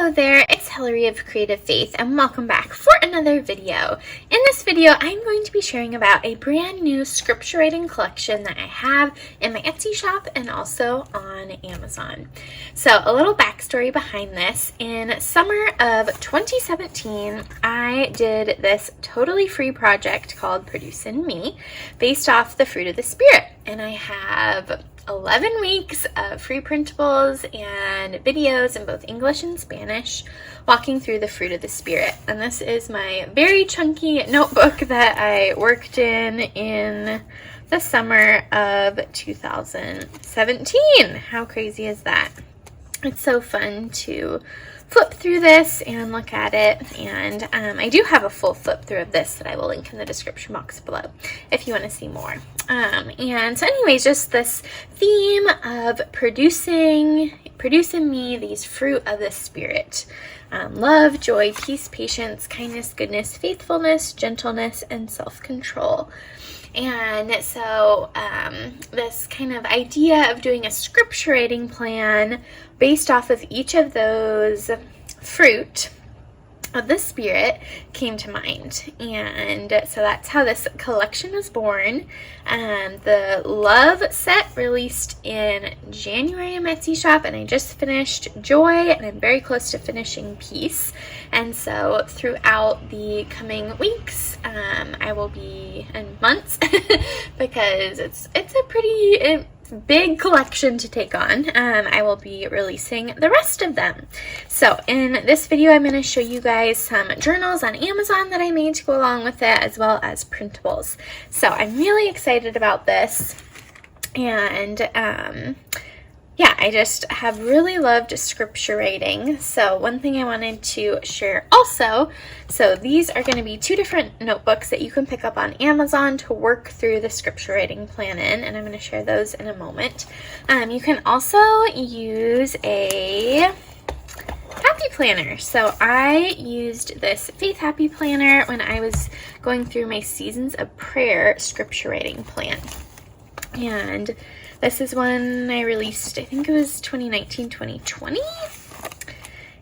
Hello there, it's Hillary of Creative Faith and welcome back for another video. In this video, I'm going to be sharing about a brand new scripture writing collection that I have in my Etsy shop and also on Amazon. So a little backstory behind this. In summer of 2017, I did this totally free project called Producing Me based off the Fruit of the Spirit. And I have 11 weeks of free printables and videos in both English and Spanish walking through the fruit of the Spirit. And this is my very chunky notebook that I worked in the summer of 2017. How crazy is that? It's so fun to flip through this and look at it, and I do have a full flip through of this that I will link in the description box below if you want to see more. And so anyways, just this theme of producing me these fruit of the Spirit. Love, joy, peace, patience, kindness, goodness, faithfulness, gentleness, and self-control. And so this kind of idea of doing a scripture writing plan based off of each of those fruit of the Spirit came to mind. And so that's how this collection was born. The Love set released in January in my Etsy shop, and I just finished Joy, and I'm very close to finishing Peace. And so throughout the coming weeks, I will be, and months, because it's a pretty big collection to take on. I will be releasing the rest of them. So in this video, I'm going to show you guys some journals on Amazon that I made to go along with it, as well as printables. So I'm really excited about this, and yeah, I just have really loved scripture writing. So one thing I wanted to share also, so these are going to be two different notebooks that you can pick up on Amazon to work through the scripture writing plan in, and I'm going to share those in a moment. You can also use a happy planner. So I used this Faith Happy Planner when I was going through my Seasons of Prayer scripture writing plan. And this is one I released, I think it was 2019-2020.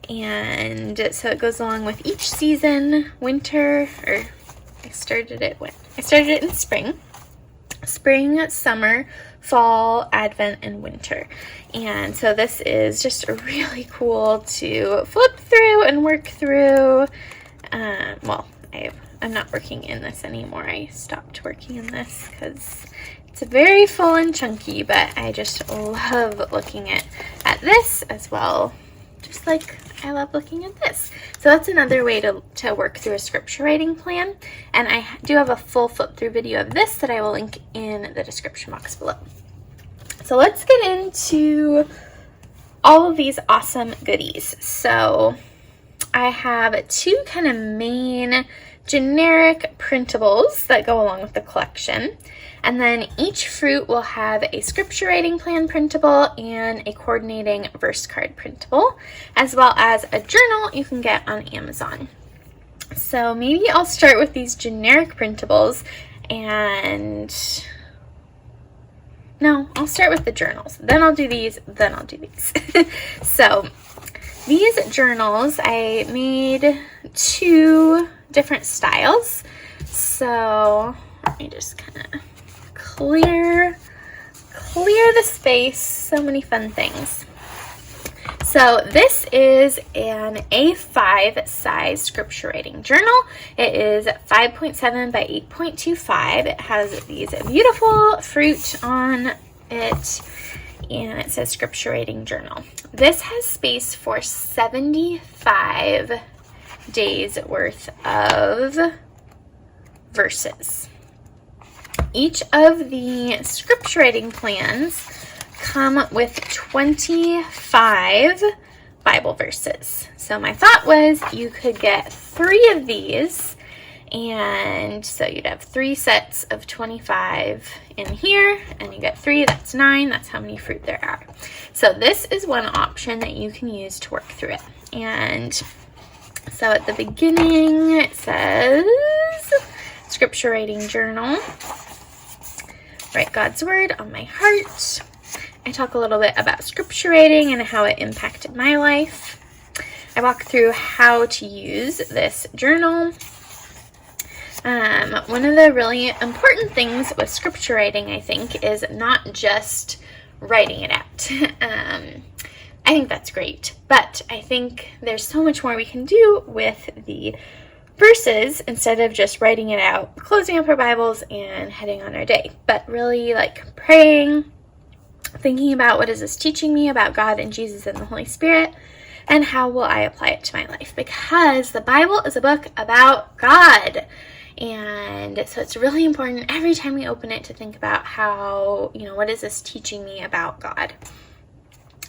And so it goes along with each season, winter, or I started it in spring, summer, fall, Advent, and winter. And so this is just really cool to flip through and work through. Well, I'm not working in this anymore. I stopped working in this because it's very full and chunky, but I just love looking at this as well, just like I love looking at this. So that's another way to work through a scripture writing plan. And I do have a full flip through video of this that I will link in the description box below. So let's get into all of these awesome goodies. So I have two kind of main generic printables that go along with the collection. And then each fruit will have a scripture writing plan printable and a coordinating verse card printable, as well as a journal you can get on Amazon. So maybe I'll start with these generic printables, and no, I'll start with the journals. Then I'll do these, then I'll do these. So these journals, I made two different styles. So let me just kind of clear the space. So many fun things. So this is an A5 size scripture writing journal. It is 5.7 by 8.25. It has these beautiful fruit on it, and it says scripture writing journal. This has space for 75 days worth of verses. Each of the scripture writing plans come with 25 Bible verses. So my thought was you could get 3 of these, and so you'd have 3 sets of 25 in here, and you get 3, that's 9, that's how many fruit there are. So this is one option that you can use to work through it. And so at the beginning it says scripture writing journal. Write God's word on my heart. I talk a little bit about scripture writing and how it impacted my life. I walk through how to use this journal. One of the really important things with scripture writing, I think, is not just writing it out. I think that's great, but I think there's so much more we can do with the verses instead of just writing it out, closing up our Bibles, and heading on our day, but really like praying, thinking about what is this teaching me about God and Jesus and the Holy Spirit, and how will I apply it to my life, because the Bible is a book about God. And so it's really important every time we open it to think about how, what is this teaching me about God?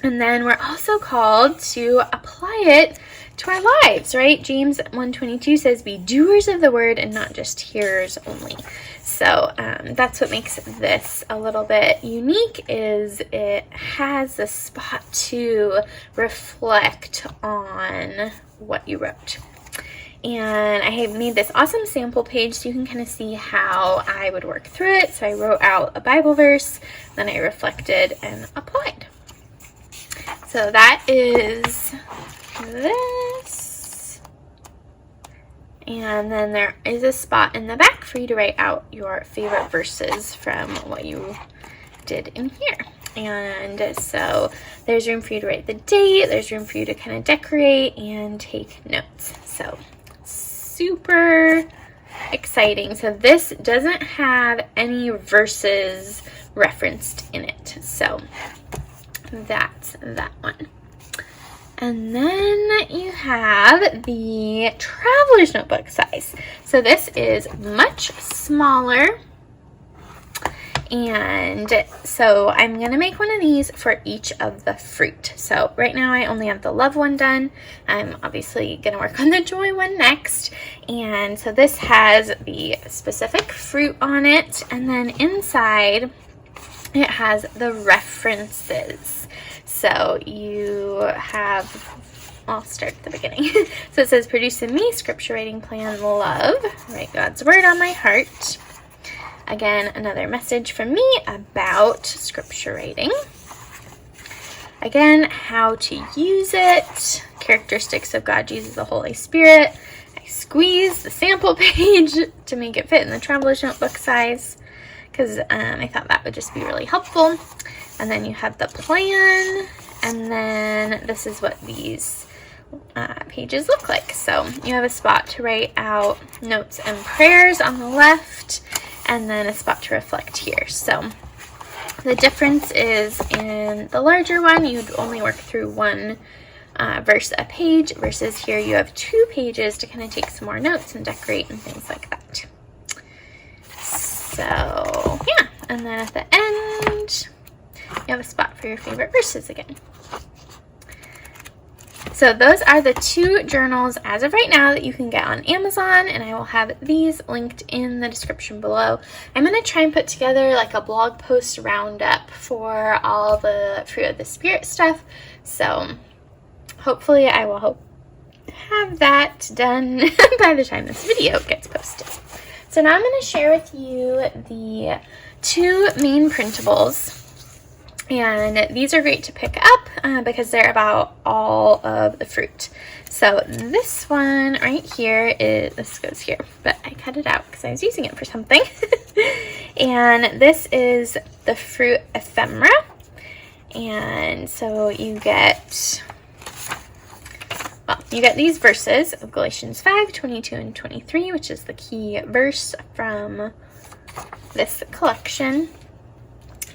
And then we're also called to apply it to our lives, right? James 1:22 says, be doers of the word and not just hearers only. So that's what makes this a little bit unique, is it has a spot to reflect on what you wrote. And I have made this awesome sample page so you can kind of see how I would work through it. So I wrote out a Bible verse, then I reflected and applied. So that is this. And then there is a spot in the back for you to write out your favorite verses from what you did in here. And so there's room for you to write the date, there's room for you to kind of decorate and take notes. So super exciting. So this doesn't have any verses referenced in it. So that's that one. And then you have the traveler's notebook size. So this is much smaller. And so I'm going to make one of these for each of the fruit. So right now I only have the love one done. I'm obviously going to work on the joy one next. And so this has the specific fruit on it. And then inside it has the references. So you have, I'll start at the beginning. So it says, produce in me, scripture writing plan, love, write God's word on my heart. Again, another message from me about scripture writing. Again, how to use it, characteristics of God, Jesus, the Holy Spirit. I squeezed the sample page to make it fit in the traveler's notebook size, because I thought that would just be really helpful. And then you have the plan, and then this is what these pages look like. So you have a spot to write out notes and prayers on the left, and then a spot to reflect here. So the difference is in the larger one, you'd only work through one verse a page, versus here you have 2 pages to kind of take some more notes and decorate and things like that. So yeah, and then at the end, you have a spot for your favorite verses again. So those are the 2 journals as of right now that you can get on Amazon, and I will have these linked in the description below. I'm going to try and put together like a blog post roundup for all the Fruit of the Spirit stuff. So hopefully I will have that done by the time this video gets posted. So now I'm going to share with you the 2 main printables. And these are great to pick up because they're about all of the fruit. So this one right here this goes here, but I cut it out because I was using it for something. And this is the fruit ephemera. And so you get these verses of Galatians 5, 22 and 23, which is the key verse from this collection.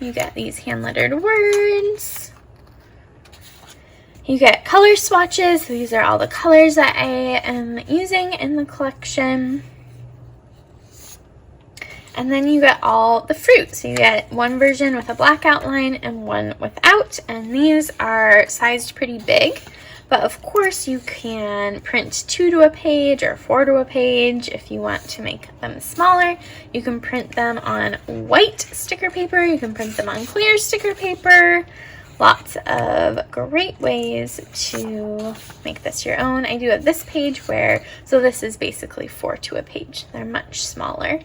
You get these hand-lettered words. You get color swatches. So these are all the colors that I am using in the collection. And then you get all the fruit. So you get one version with a black outline and one without. And these are sized pretty big. But of course you can print 2 to a page or 4 to a page if you want to make them smaller. You can print them on white sticker paper. You can print them on clear sticker paper. Lots of great ways to make this your own. I do have this page so this is basically 4 to a page. They're much smaller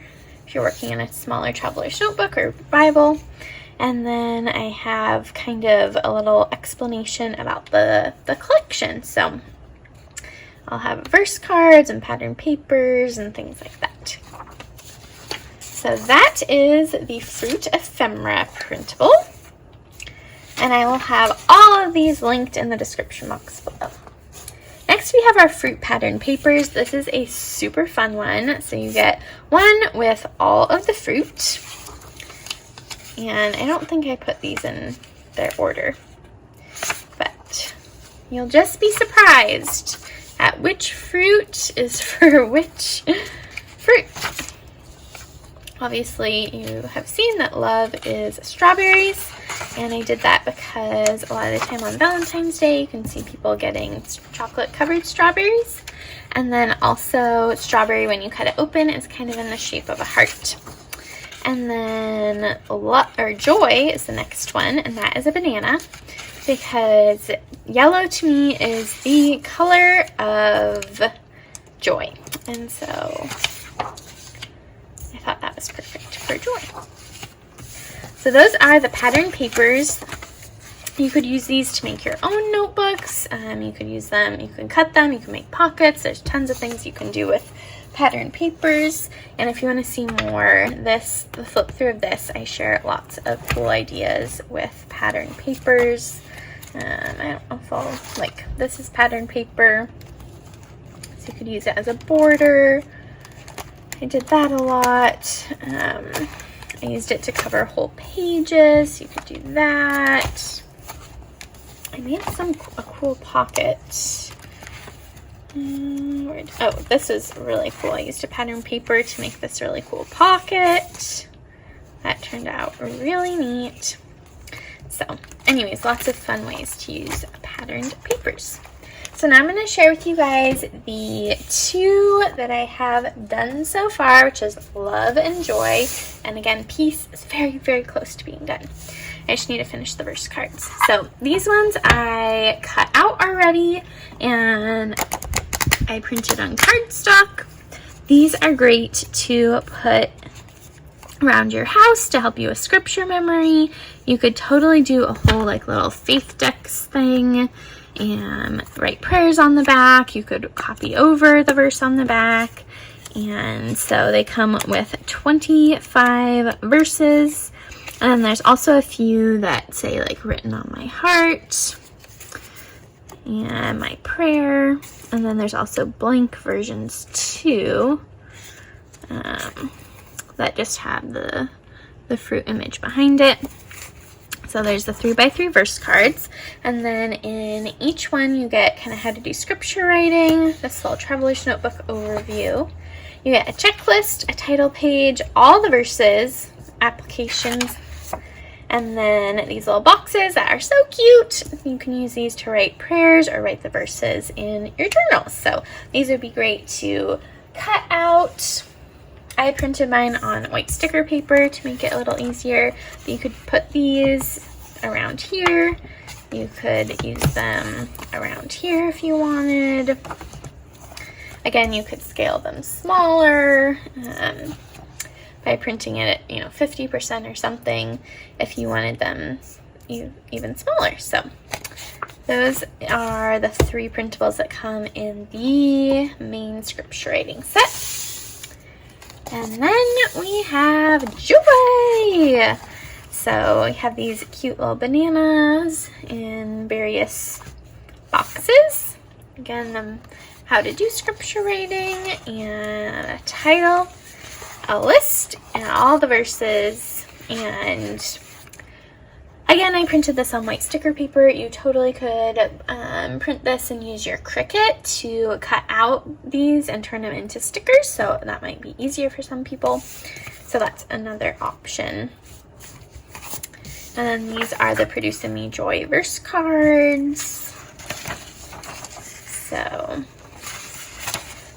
if you're working in a smaller traveler's notebook or Bible. And then I have kind of a little explanation about the collection. So I'll have verse cards and pattern papers and things like that. So that is the Fruit Ephemera printable. And I will have all of these linked in the description box below. Next we have our fruit pattern papers. This is a super fun one. So you get one with all of the fruit. And I don't think I put these in their order. But you'll just be surprised at which fruit is for which fruit. Obviously, you have seen that love is strawberries, and I did that because a lot of the time on Valentine's Day, you can see people getting chocolate-covered strawberries. And then also, strawberry, when you cut it open, is kind of in the shape of a heart. And then joy is the next one, and that is a banana, because yellow to me is the color of joy. And so I thought that was perfect for joy. So those are the pattern papers. You could use these to make your own notebooks. You could use them, you can cut them, you can make pockets. There's tons of things you can do with pattern papers. And if you want to see more, the flip through of this, I share lots of cool ideas with pattern papers. I don't know if I'll, this is pattern paper. So you could use it as a border. I did that a lot. I used it to cover whole pages. You could do that. I made a cool pocket. Oh, this is really cool. I used a pattern paper to make this really cool pocket. That turned out really neat. So, anyways, lots of fun ways to use patterned papers. So now I'm going to share with you guys the two that I have done so far, which is Love and Joy. And again, Peace is very, very close to being done. I just need to finish the verse cards. So these ones I cut out already and I printed on cardstock. These are great to put around your house to help you with scripture memory. You could totally do a whole little faith decks thing and write prayers on the back. You could copy over the verse on the back. And so they come with 25 verses. And then there's also a few that say written on my heart and my prayer. And then there's also blank versions too, that just have the fruit image behind it. So there's the 3x3 verse cards, and then in each one you get kind of how to do scripture writing, this little traveler's notebook overview. You get a checklist, a title page, all the verses, applications, and then these little boxes that are so cute. You can use these to write prayers or write the verses in your journal. So these would be great to cut out. I printed mine on white sticker paper to make it a little easier. But you could put these around here. You could use them around here if you wanted. Again, you could scale them smaller by printing it at 50% or something if you wanted them even smaller. So those are the 3 printables that come in the main scripture writing set. And then we have Joy. So we have these cute little bananas in various boxes. Again, how to do scripture writing and a title, a list, and all the verses. And again, I printed this on white sticker paper. You totally could print this and use your Cricut to cut out these and turn them into stickers. So that might be easier for some people. So that's another option. And then these are the Produce in Me Joy verse cards. So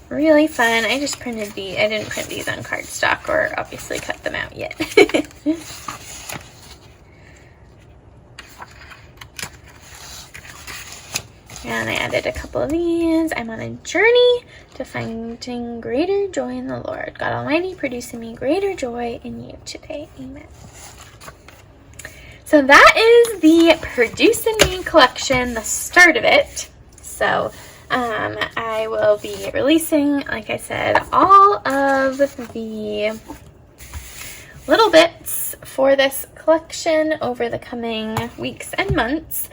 really fun. I just printed these. I didn't print these on cardstock or obviously cut them out yet. And I added a couple of these. I'm on a journey to finding greater joy in the Lord. God Almighty, produce in me greater joy in you today. Amen. So that is the Produce in Me collection, the start of it. So I will be releasing, like I said, all of the little bits for this collection over the coming weeks and months.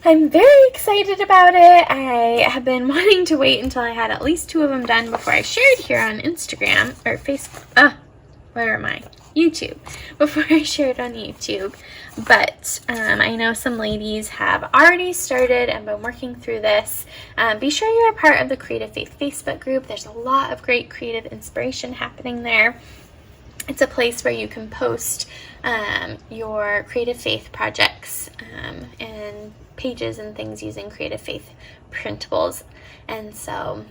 I'm very excited about it. I have been wanting to wait until I had at least 2 of them done before I shared here on Instagram or Facebook. Where am I? YouTube. Before I shared on YouTube. But I know some ladies have already started and been working through this. Be sure you're a part of the Creative Faith Facebook group. There's a lot of great creative inspiration happening there. It's a place where you can post your Creative Faith projects and pages and things using Creative Faith printables. And so,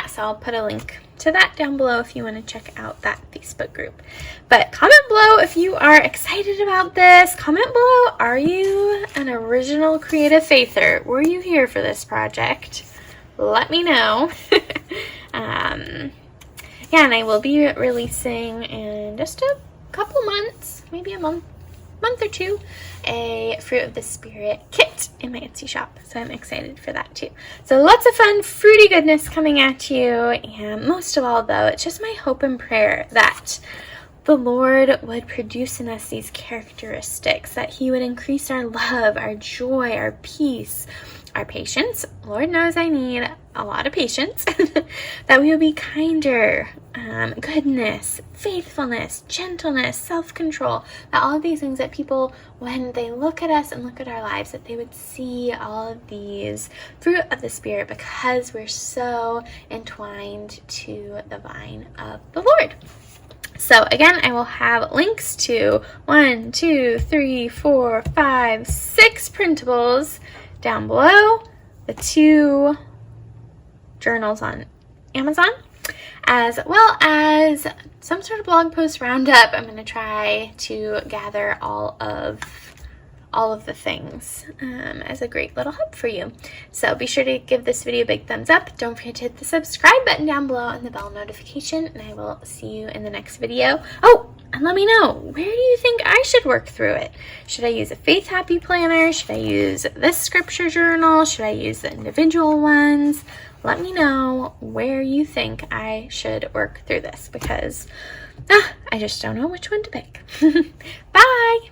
so I'll put a link to that down below if you want to check out that Facebook group. But comment below if you are excited about this. Comment below, are you an original Creative Faither? Were you here for this project? Let me know. And I will be releasing in just a couple months, maybe a month or 2, a Fruit of the Spirit kit in my Etsy shop. So I'm excited for that too. So lots of fun, fruity goodness coming at you. And most of all, though, it's just my hope and prayer that the Lord would produce in us these characteristics, that He would increase our love, our joy, our peace, our patience. Lord knows I need a lot of patience. That we will be kinder, goodness, faithfulness, gentleness, self-control. That all of these things that people, when they look at us and look at our lives, that they would see all of these fruit of the Spirit because we're so entwined to the vine of the Lord. So again, I will have links to 1, 2, 3, 4, 5, 6 printables down below, the 2 journals on Amazon, as well as some sort of blog post roundup. I'm going to try to gather all of the things as a great little hub for you. So be sure to give this video a big thumbs up. Don't forget to hit the subscribe button down below and the bell notification, and I will see you in the next video. Oh, and let me know, where do you think I should work through it? Should I use a Faith Happy Planner? Should I use this scripture journal? Should I use the individual ones? Let me know where you think I should work through this, because I just don't know which one to pick. Bye!